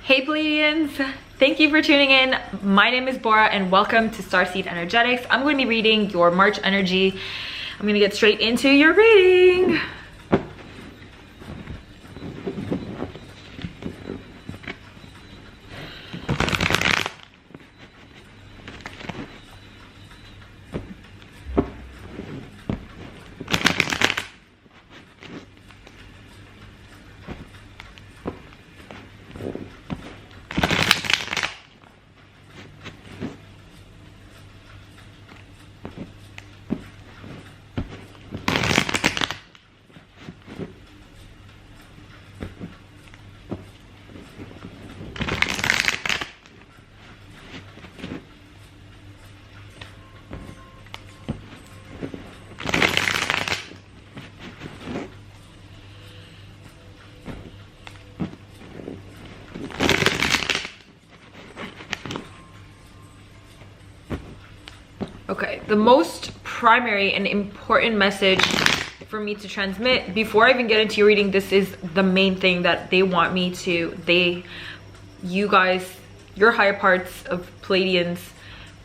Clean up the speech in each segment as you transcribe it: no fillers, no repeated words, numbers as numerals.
Hey Pleiadians, thank you for tuning in. My name is Bora and welcome to Starseed Energetics. I'm going to be reading your March energy. I'm going to get straight into your reading. Okay, the most primary and important message for me to transmit before I even get into your reading, this is the main thing that they want me to, you guys, your higher parts of Pleiadians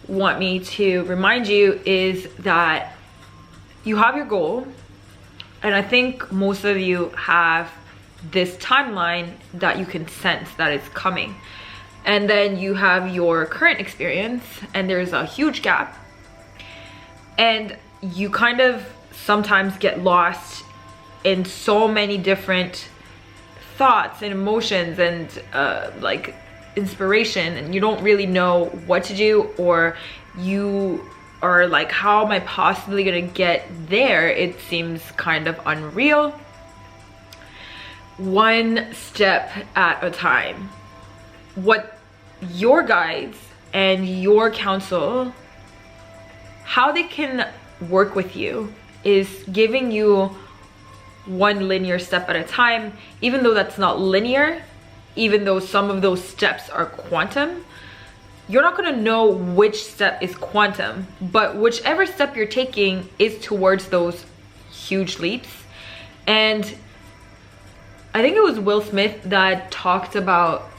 want me to remind you, is that you have your goal. And I think most of you have this timeline that you can sense that it's coming. And then you have your current experience and there's a huge gap. And you kind of sometimes get lost in so many different thoughts and emotions and like inspiration, and you don't really know what to do, or you are like, how am I possibly gonna get there? It seems kind of unreal. One step at a time. What your guides and your counsel, how they can work with you, is giving you one linear step at a time, even though that's not linear, even though some of those steps are quantum. You're not going to know which step is quantum, but whichever step you're taking is towards those huge leaps. And I think it was Will Smith that talked about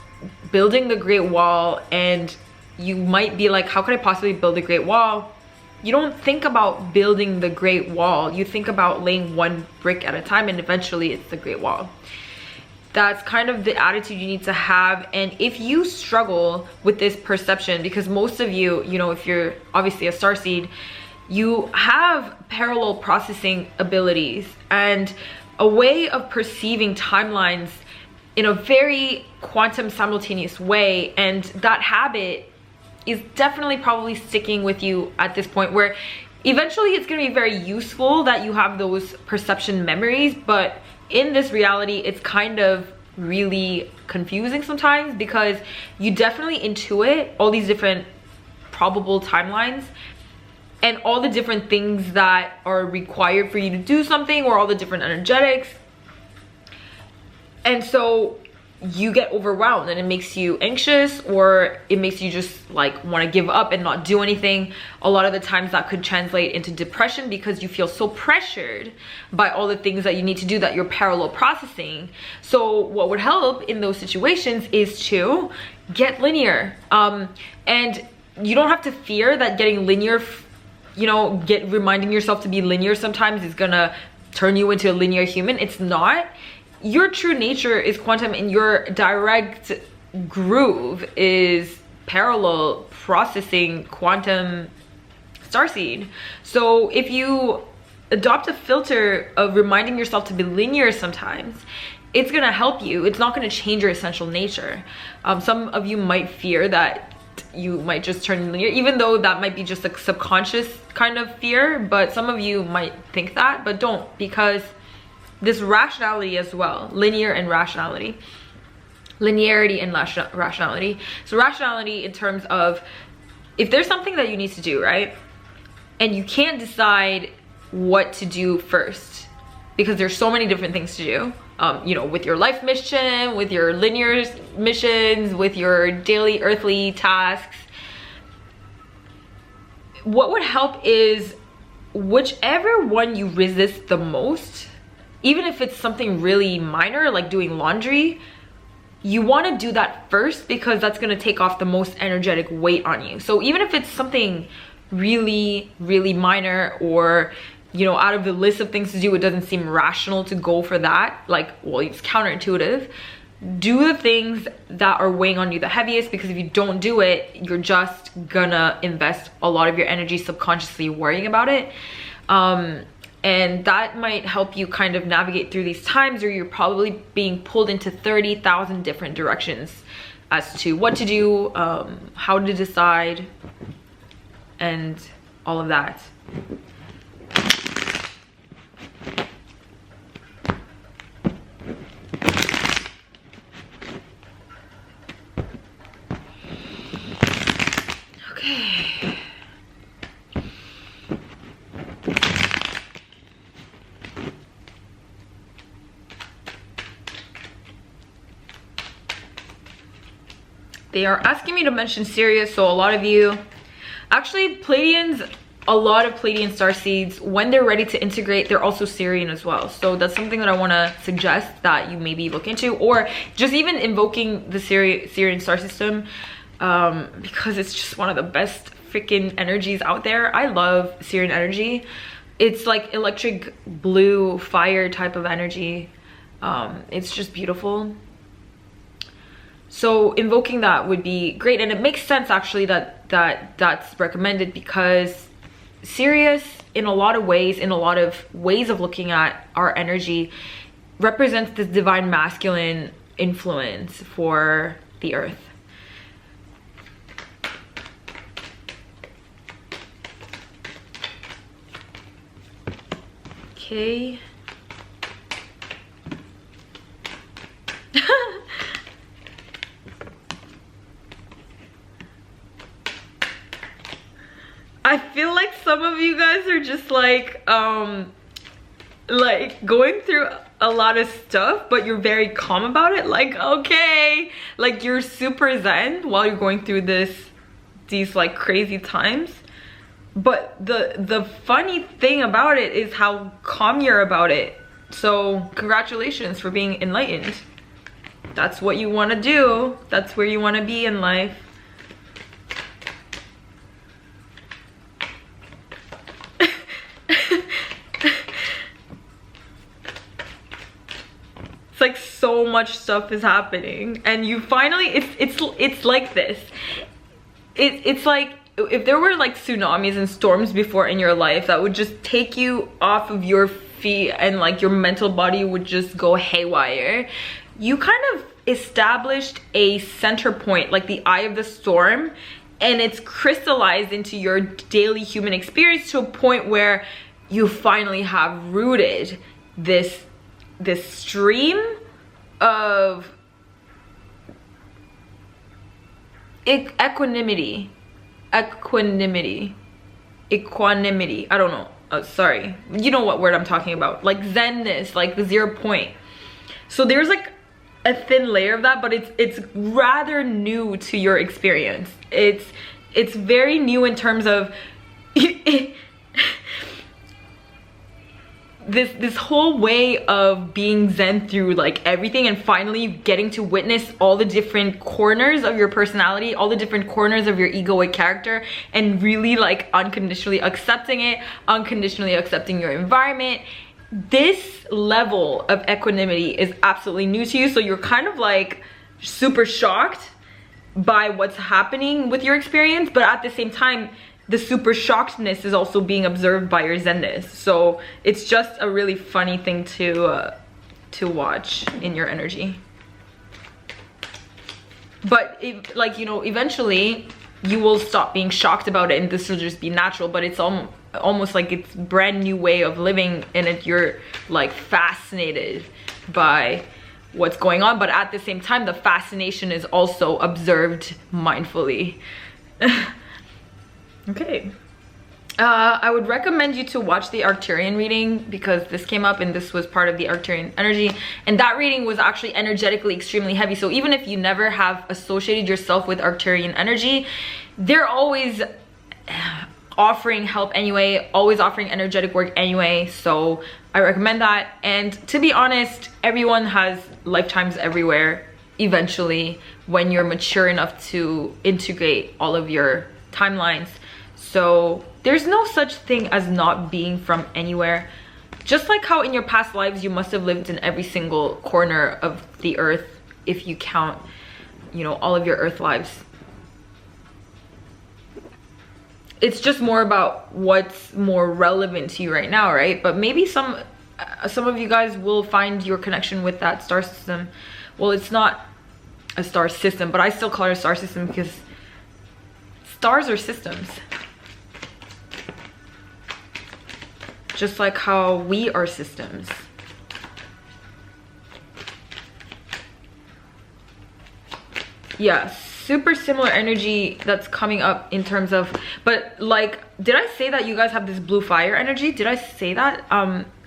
building the Great Wall, and you might be like, how could I possibly build a Great Wall? You don't think about building the Great Wall. You think about laying one brick at a time, and eventually it's the Great Wall. That's kind of the attitude you need to have. And if you struggle with this perception, because most of you, if you're obviously a starseed, you have parallel processing abilities and a way of perceiving timelines in a very quantum simultaneous way. And that habit is definitely probably sticking with you at this point, where eventually it's going to be very useful that you have those perception memories, but in this reality it's kind of really confusing sometimes, because you definitely intuit all these different probable timelines and all the different things that are required for you to do something, or all the different energetics, and so you get overwhelmed and it makes you anxious, or it makes you just like want to give up and not do anything. A lot of the times that could translate into depression, because you feel so pressured by all the things that you need to do that you're parallel processing. So what would help in those situations is to get linear. And you don't have to fear that getting linear, reminding yourself to be linear sometimes is gonna turn you into a linear human. It's not. Your true nature is quantum, and your direct groove is parallel processing quantum starseed. So if you adopt a filter of reminding yourself to be linear sometimes, it's gonna help you. It's not gonna change your essential nature. Some of you might fear that you might just turn linear, even though that might be just a subconscious kind of fear, but some of you might think that, but don't, because this rationality as well, linear and rationality, linearity and rationality. So rationality in terms of, if there's something that you need to do, right, and you can't decide what to do first, because there's so many different things to do, with your life mission, with your linear missions, with your daily earthly tasks, what would help is whichever one you resist the most, even if it's something really minor like doing laundry, you want to do that first because that's going to take off the most energetic weight on you. So even if it's something really, really minor, or, you know, out of the list of things to do, it doesn't seem rational to go for that, like, well, it's counterintuitive. Do the things that are weighing on you the heaviest, because if you don't do it, you're just gonna invest a lot of your energy subconsciously worrying about it. And that might help you kind of navigate through these times where you're probably being pulled into 30,000 different directions as to what to do, how to decide, and all of that. Okay. They are asking me to mention Sirius, so a lot of you, actually Pleiadians, a lot of Pleiadian Starseeds, when they're ready to integrate, they're also Sirian as well. So that's something that I want to suggest that you maybe look into, or just even invoking the Sirian star system, because it's just one of the best freaking energies out there. I love Sirian energy. It's like electric blue fire type of energy. It's just beautiful. So invoking that would be great, and it makes sense actually that's recommended, because Sirius, in a lot of ways of looking at our energy, represents this divine masculine influence for the earth. Okay. I feel like some of you guys are just like going through a lot of stuff, but you're very calm about it. Like, okay, like you're super zen while you're going through these like crazy times. But the funny thing about it is how calm you're about it. So congratulations for being enlightened. That's what you want to do. That's where you want to be in life. It's like so much stuff is happening, and you finally, it's like this. It's like if there were like tsunamis and storms before in your life that would just take you off of your feet, and like your mental body would just go haywire. You kind of established a center point, like the eye of the storm, and it's crystallized into your daily human experience to a point where you finally have rooted this stream of equanimity. I don't know. Oh, sorry. You know what word I'm talking about. Like zenness, like the 0 point. So there's like a thin layer of that, but it's rather new to your experience. It's very new in terms of this whole way of being zen through like everything, and finally getting to witness all the different corners of your personality, all the different corners of your egoic character, and really like unconditionally accepting it, unconditionally accepting your environment. This level of equanimity is absolutely new to you, so you're kind of like super shocked by what's happening with your experience, but at the same time the super shockedness is also being observed by your zenness. So it's just a really funny thing to watch in your energy. But like, you know, eventually you will stop being shocked about it, and this will just be natural. But it's almost like it's brand new way of living, and you're like fascinated by what's going on, but at the same time the fascination is also observed mindfully. Okay. I would recommend you to watch the Arcturian reading, because this came up and this was part of the Arcturian energy, and that reading was actually energetically extremely heavy. So even if you never have associated yourself with Arcturian energy, they're always offering help anyway, always offering energetic work anyway. So I recommend that. And to be honest, everyone has lifetimes everywhere eventually when you're mature enough to integrate all of your timelines. So there's no such thing as not being from anywhere. Just like how in your past lives you must have lived in every single corner of the earth, if you count, you know, all of your earth lives. It's just more about what's more relevant to you right now, right? But maybe some of you guys will find your connection with that star system. Well, it's not a star system, but I still call it a star system because stars are systems. Just like how we are systems. Yeah, super similar energy that's coming up in terms of, but like, did I say that you guys have this blue fire energy? Did I say that?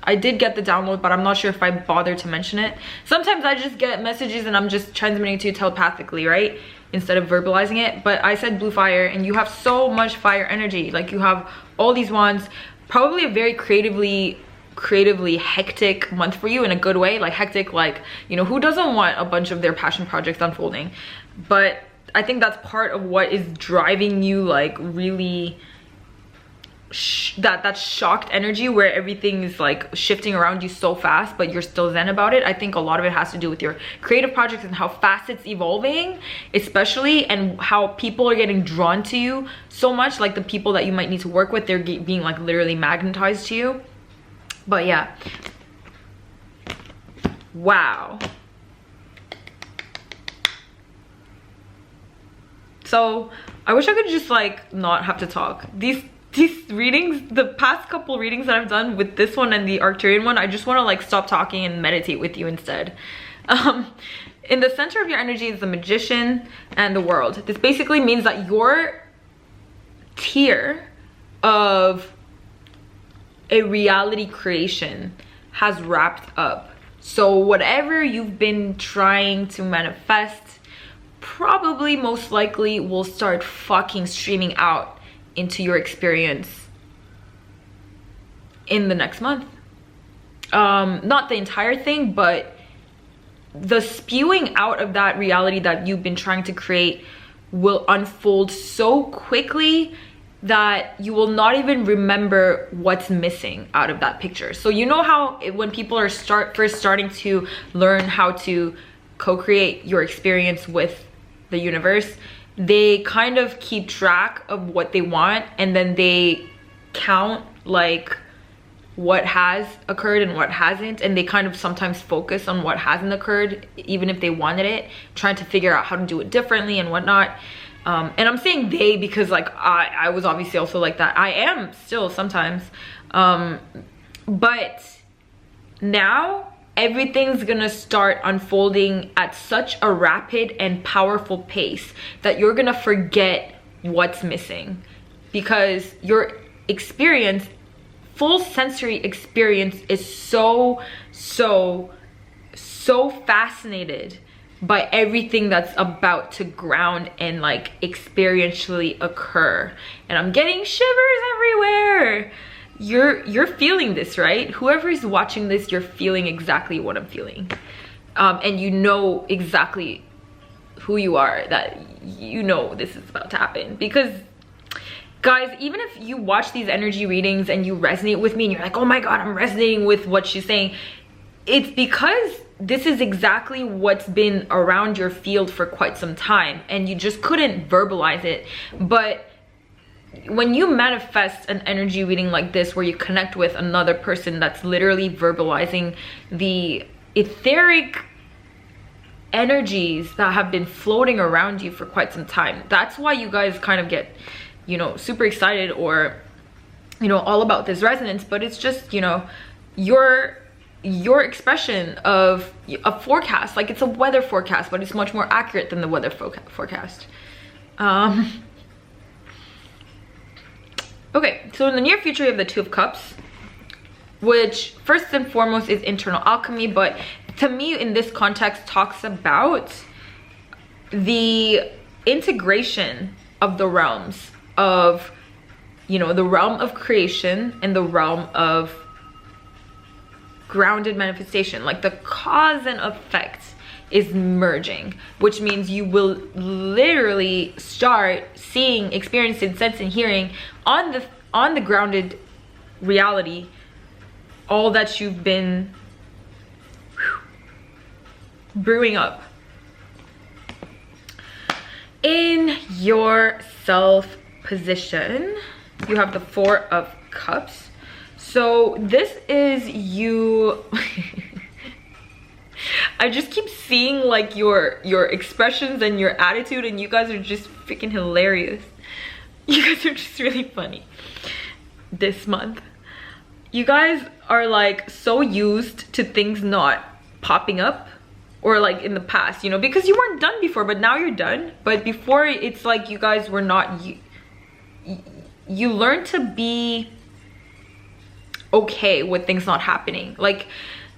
I did get the download, but I'm not sure if I bothered to mention it. Sometimes I just get messages and I'm just transmitting to you telepathically, right? Instead of verbalizing it. But I said blue fire, and you have so much fire energy. Like, you have all these wands, probably a very creatively hectic month for you in a good way. Like hectic, like, you know, who doesn't want a bunch of their passion projects unfolding? But I think that's part of what is driving you, like, really that shocked energy where everything is like shifting around you so fast, but you're still zen about it. I think a lot of it has to do with your creative projects and how fast it's evolving, especially, and how people are getting drawn to you so much. Like the people that you might need to work with, they're being like literally magnetized to you. But yeah, wow. So I wish I could just like not have to talk. These readings, the past couple readings that I've done with this one and the Arcturian one, I just want to like stop talking and meditate with you instead. In the center of your energy is the Magician and the World. This basically means that your tier of a reality creation has wrapped up. So whatever you've been trying to manifest probably most likely will start fucking streaming out into your experience in the next month. Not the entire thing, but the spewing out of that reality that you've been trying to create will unfold so quickly that you will not even remember what's missing out of that picture. So you know how when people are first starting to learn how to co-create your experience with the universe, they kind of keep track of what they want, and then they count like what has occurred and what hasn't, and they kind of sometimes focus on what hasn't occurred even if they wanted it, trying to figure out how to do it differently and whatnot. And I'm saying they because like I was obviously also like that. I am still sometimes, but now everything's gonna start unfolding at such a rapid and powerful pace that you're gonna forget what's missing, because your experience, full sensory experience, is so fascinated by everything that's about to ground and like experientially occur. And I'm getting shivers everywhere. You're feeling this, right? Whoever is watching this, you're feeling exactly what I'm feeling. And you know exactly who you are, that you know this is about to happen. Because guys, even if you watch these energy readings and you resonate with me and you're like, oh my god, I'm resonating with what she's saying, it's because this is exactly what's been around your field for quite some time and you just couldn't verbalize it. But when you manifest an energy reading like this, where you connect with another person that's literally verbalizing the etheric energies that have been floating around you for quite some time, that's why you guys kind of get, you know, super excited or, you know, all about this resonance. But it's just, you know, your expression of a forecast. Like, it's a weather forecast, but it's much more accurate than the weather forecast. Okay, so in the near future, you have the Two of Cups, which first and foremost is internal alchemy, but to me in this context talks about the integration of the realms of, you know, the realm of creation and the realm of grounded manifestation, like the cause and effect is merging, which means you will literally start seeing, experiencing, sensing, hearing on the grounded reality all that you've been brewing up in your self position. You have the 4 of Cups. So this is you. I just keep seeing like your expressions and your attitude, and you guys are just freaking hilarious. You guys are just really funny this month. You guys are like so used to things not popping up, or like in the past, you know, because you weren't done before, but now you're done. But before, it's like you guys were not, you learned to be okay with things not happening. Like,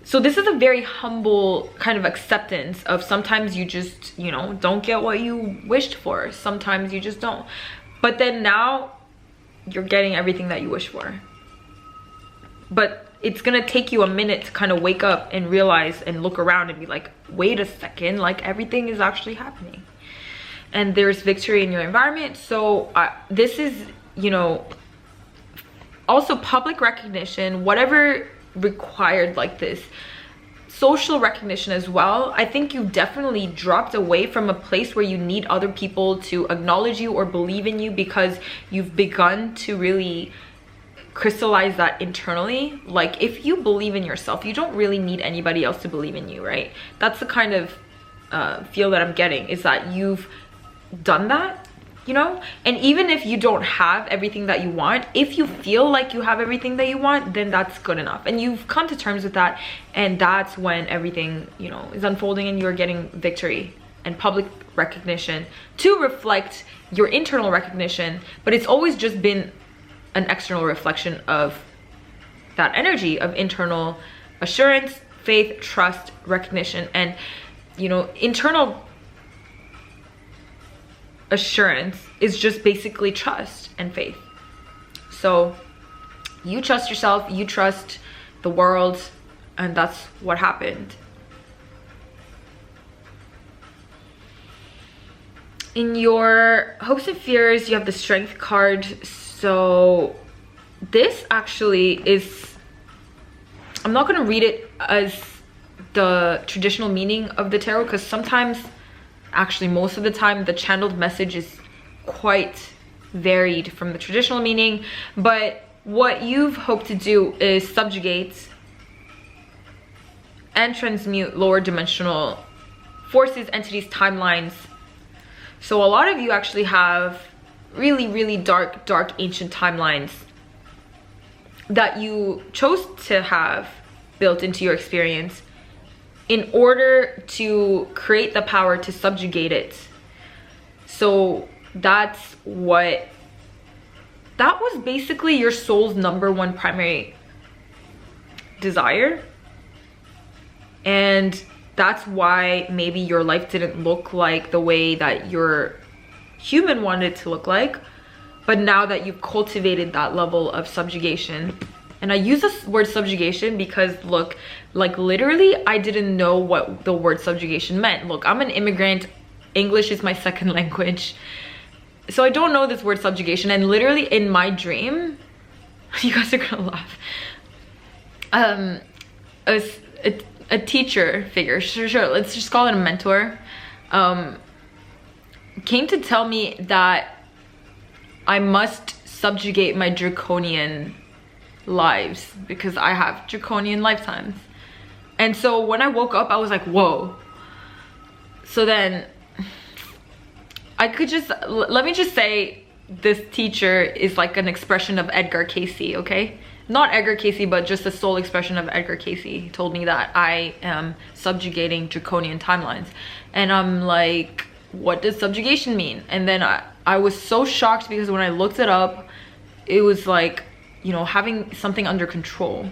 so this is a very humble kind of acceptance of sometimes you just, you know, don't get what you wished for. Sometimes you just don't. But then now you're getting everything that you wish for. But it's gonna take you a minute to kind of wake up and realize and look around and be like, wait a second, like everything is actually happening. And there's victory in your environment. So this is, you know, also public recognition, whatever required, like this social recognition as well. I think you definitely dropped away from a place where you need other people to acknowledge you or believe in you, because you've begun to really crystallize that internally. Like, if you believe in yourself, you don't really need anybody else to believe in you, right? That's the kind of feel that I'm getting, is that you've done that, you know. And even if you don't have everything that you want, if you feel like you have everything that you want, then that's good enough, and you've come to terms with that. And that's when everything, you know, is unfolding and you're getting victory and public recognition to reflect your internal recognition. But it's always just been an external reflection of that energy of internal assurance, faith, trust, recognition. And, you know, internal assurance is just basically trust and faith. So you trust yourself, you trust the world, and that's what happened. In your hopes and fears, you have the Strength card. So this actually is, I'm not going to read it as the traditional meaning of the tarot, because sometimes, actually most of the time, the channeled message is quite varied from the traditional meaning. But what you've hoped to do is subjugate and transmute lower dimensional forces, entities, timelines. So a lot of you actually have really dark ancient timelines that you chose to have built into your experience in order to create the power to subjugate it. So that was basically your soul's #1 primary desire. And that's why maybe your life didn't look like the way that your human wanted it to look like. But now that you've cultivated that level of subjugation, and I use this word subjugation because, look, like literally I didn't know what the word subjugation meant. Look, I'm an immigrant, English is my second language, so I don't know this word subjugation. And literally in my dream, you guys are gonna laugh, a teacher figure, sure, let's just call it a mentor, came to tell me that I must subjugate my draconian lives because I have draconian lifetimes. And so when I woke up, I was like, whoa. So then I could just, let me just say, this teacher is like an expression of Edgar Cayce, okay? Not Edgar Cayce, but just the soul expression of Edgar Cayce. He told me that I am subjugating draconian timelines. And I'm like, what does subjugation mean? And then I was so shocked, because when I looked it up, it was like, you know, having something under control.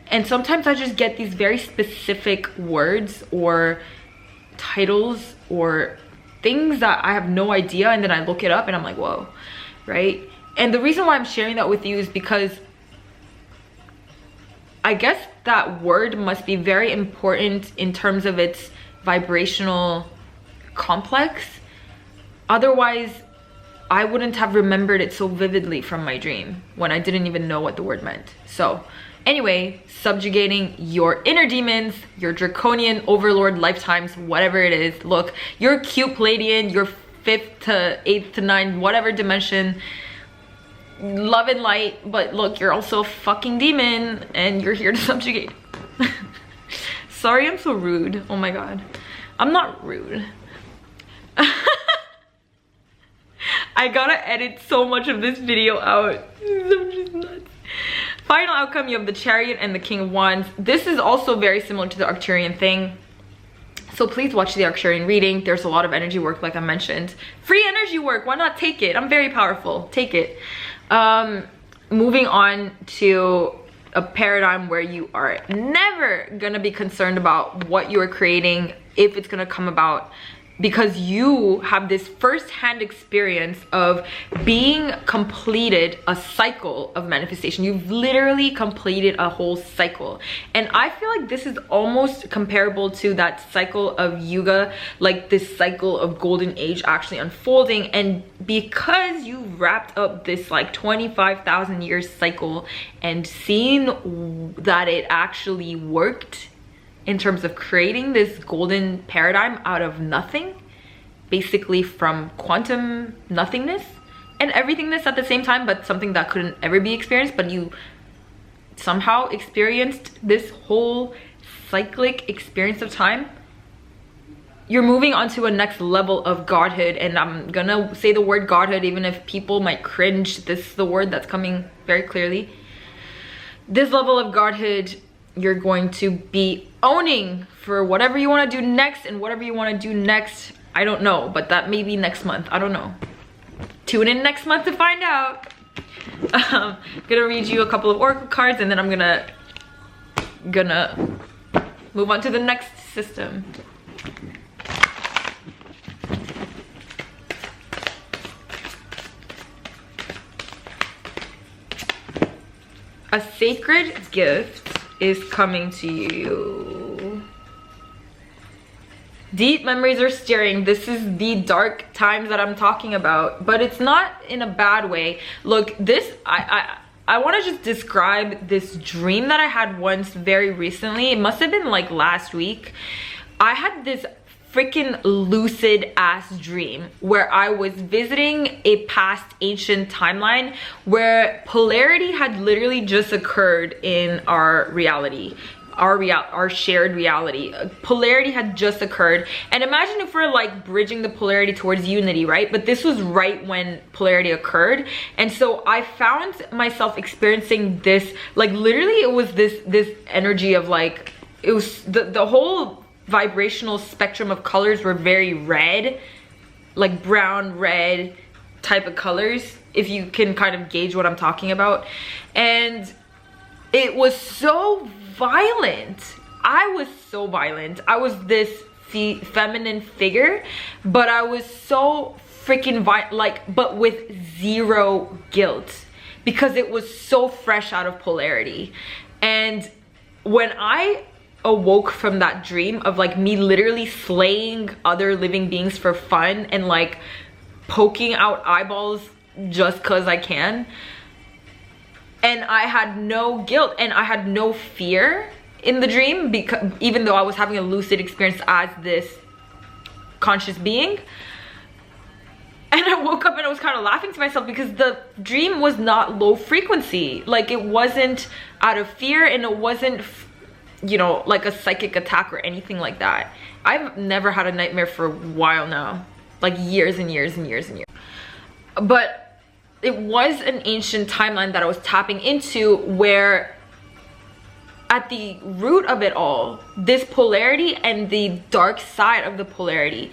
And sometimes I just get these very specific words or titles or things that I have no idea, and then I look it up and I'm like, whoa, right? And the reason why I'm sharing that with you is because I guess that word must be very important in terms of its vibrational complex. Otherwise, I wouldn't have remembered it so vividly from my dream when I didn't even know what the word meant. So anyway, subjugating your inner demons, your draconian overlord lifetimes, whatever it is. Look, you're cute Pleiadian, you're 5th to 8th to 9th, whatever dimension, love and light, but look, you're also a fucking demon and you're here to subjugate. Sorry, I'm so rude. Oh my god. I'm not rude. I gotta edit so much of this video out. I'm just nuts. Final outcome, you have the Chariot and the King of Wands. This is also very similar to the Arcturian thing. So please watch the Arcturian reading. There's a lot of energy work, like I mentioned. Free energy work, why not take it? I'm very powerful, take it. Moving on to a paradigm where you are never gonna be concerned about what you are creating, if it's gonna come about, because you have this first-hand experience of being completed a cycle of manifestation. You've literally completed a whole cycle. And I feel like this is almost comparable to that cycle of Yuga, like this cycle of golden age actually unfolding. And because you wrapped up this like 25,000 year cycle and seen that it actually worked, in terms of creating this golden paradigm out of nothing, basically from quantum nothingness and everythingness at the same time, but something that couldn't ever be experienced, but you somehow experienced this whole cyclic experience of time. You're moving on to a next level of godhood, and I'm gonna say the word godhood even if people might cringe. This is the word that's coming very clearly. This level of godhood, you're going to be owning for whatever you want to do next, and whatever you want to do next, I don't know, but that may be next month. I don't know. Tune in next month to find out. I'm gonna read you a couple of oracle cards, and then I'm gonna move on to the next system. A sacred gift is coming to you. Deep memories are stirring. This is the dark times that I'm talking about, but it's not in a bad way. Look, this, I want to just describe this dream that I had once very recently. It must have been like last week. I had this freaking lucid ass dream where I was visiting a past ancient timeline where polarity had literally just occurred in our reality, our shared reality. Polarity had just occurred, and imagine if we're like bridging the polarity towards unity, right? But this was right when polarity occurred, and so I found myself experiencing this, like literally it was this energy of like, it was the whole vibrational spectrum of colors were very red, like brown red type of colors, if you can kind of gauge what I'm talking about. And it was so violent. I was so violent. I was this feminine figure, but I was so freaking violent, but with zero guilt, because it was so fresh out of polarity. And when I awoke from that dream of like me literally slaying other living beings for fun and like poking out eyeballs just cause I can, and I had no guilt and I had no fear in the dream, because even though I was having a lucid experience as this conscious being, and I woke up and I was kind of laughing to myself because the dream was not low frequency. Like it wasn't out of fear, and it wasn't, you know, like a psychic attack or anything like that. I've never had a nightmare for a while now, like years and years and years and years. But it was an ancient timeline that I was tapping into, where at the root of it all, this polarity and the dark side of the polarity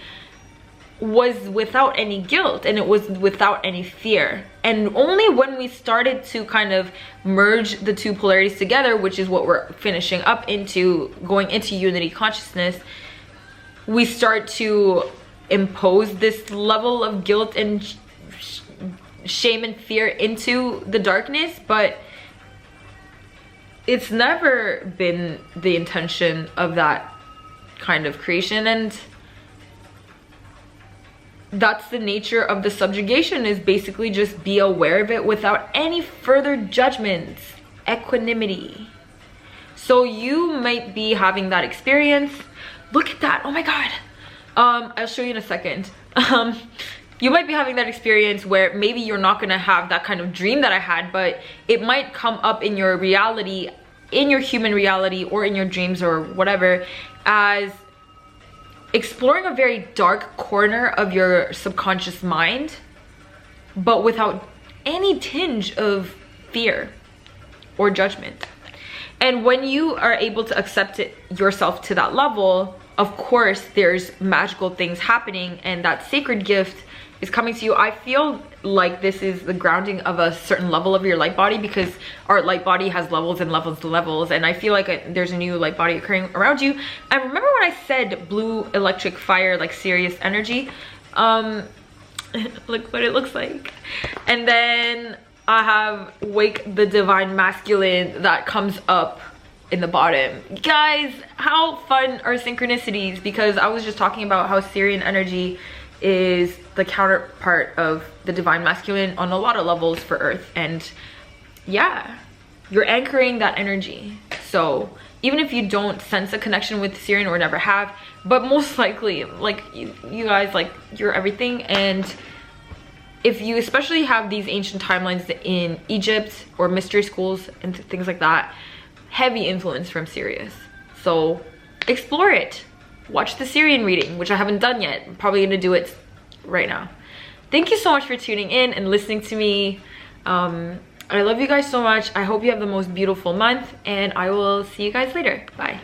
was without any guilt, and it was without any fear. And only when we started to kind of merge the two polarities together, which is what we're finishing up into, going into unity consciousness, we start to impose this level of guilt and shame and fear into the darkness. But it's never been the intention of that kind of creation, and that's the nature of the subjugation, is basically just be aware of it without any further judgments. Equanimity. So you might be having that experience. Look at that. Oh my god. I'll show you in a second. You might be having that experience where maybe you're not going to have that kind of dream that I had, but it might come up in your reality, in your human reality, or in your dreams or whatever, as exploring a very dark corner of your subconscious mind, but without any tinge of fear or judgment. And when you are able to accept it yourself to that level, of course there's magical things happening, and that sacred gift is coming to you. I feel like this is the grounding of a certain level of your light body, because our light body has levels and levels and levels, and I feel like there's a new light body occurring around you. And remember when I said blue electric fire, like serious energy? Look what it looks like. And then I have wake the divine masculine that comes up in the bottom. Guys, how fun are synchronicities? Because I was just talking about how Syrian energy is the counterpart of the divine masculine on a lot of levels for Earth, and yeah, you're anchoring that energy. So even if you don't sense a connection with Syrian or never have, but most likely, like, you guys, like, you're everything. And if you especially have these ancient timelines in Egypt or mystery schools and things like that, heavy influence from Sirius. So explore it. Watch the Syrian reading, which I haven't done yet. I'm probably gonna do it right now. Thank you so much for tuning in and listening to me. I love you guys so much. I hope you have the most beautiful month, and I will see you guys later. Bye.